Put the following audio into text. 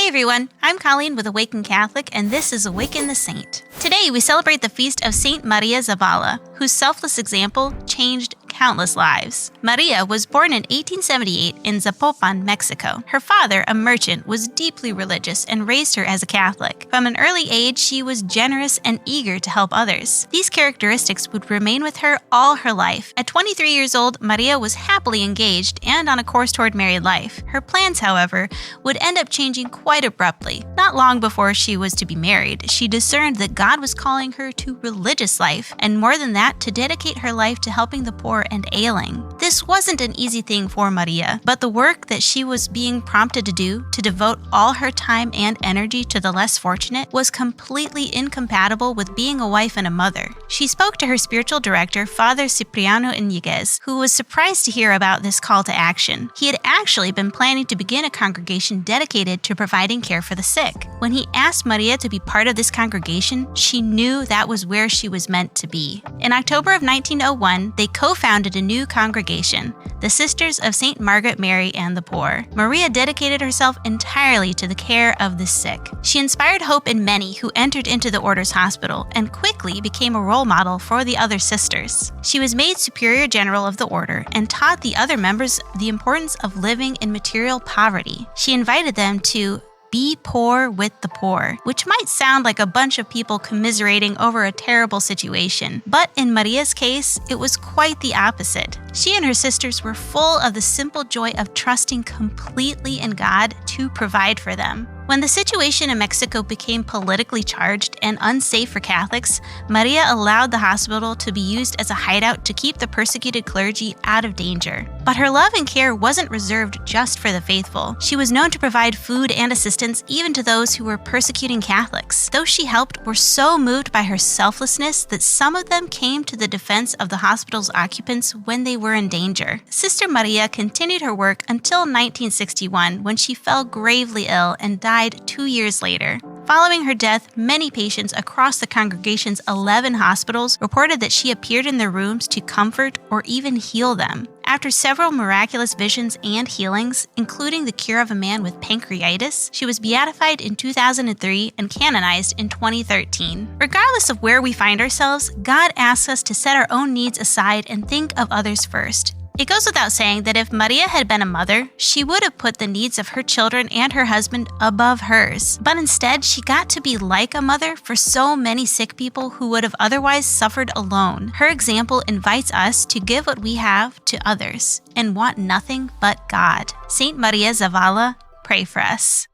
Hey everyone, I'm Colleen with Awaken Catholic, and this is Awaken the Saint. Today we celebrate the feast of Saint Maria Zavala, whose selfless example changed countless lives. Maria was born in 1878 in Zapopan, Mexico. Her father, a merchant, was deeply religious and raised her as a Catholic. From an early age, she was generous and eager to help others. These characteristics would remain with her all her life. At 23 years old, Maria was happily engaged and on a course toward married life. Her plans, however, would end up changing quite abruptly. Not long before she was to be married, she discerned that God was calling her to religious life, and more than that, to dedicate her life to helping the poor and ailing. This wasn't an easy thing for Maria, but the work that she was being prompted to do, to devote all her time and energy to the less fortunate, was completely incompatible with being a wife and a mother. She spoke to her spiritual director, Father Cipriano Iñiguez, who was surprised to hear about this call to action. He had actually been planning to begin a congregation dedicated to providing care for the sick. When he asked Maria to be part of this congregation, she knew that was where she was meant to be. In October of 1901, they co-founded a new congregation, the Sisters of St. Margaret Mary and the Poor. Maria dedicated herself entirely to the care of the sick. She inspired hope in many who entered into the order's hospital and quickly became a role model for the other sisters. She was made Superior General of the order and taught the other members the importance of living in material poverty. She invited them to be poor with the poor, which might sound like a bunch of people commiserating over a terrible situation. But in Maria's case, it was quite the opposite. She and her sisters were full of the simple joy of trusting completely in God to provide for them. When the situation in Mexico became politically charged and unsafe for Catholics, Maria allowed the hospital to be used as a hideout to keep the persecuted clergy out of danger. But her love and care wasn't reserved just for the faithful. She was known to provide food and assistance even to those who were persecuting Catholics. Those she helped were so moved by her selflessness that some of them came to the defense of the hospital's occupants when they were in danger. Sister Maria continued her work until 1961, when she fell gravely ill and died 2 years later. Following her death, many patients across the congregation's 11 hospitals reported that she appeared in their rooms to comfort or even heal them. After several miraculous visions and healings, including the cure of a man with pancreatitis, she was beatified in 2003 and canonized in 2013. Regardless of where we find ourselves, God asks us to set our own needs aside and think of others first. It goes without saying that if Maria had been a mother, she would have put the needs of her children and her husband above hers. But instead, she got to be like a mother for so many sick people who would have otherwise suffered alone. Her example invites us to give what we have to others and want nothing but God. Saint Maria Zavala, pray for us.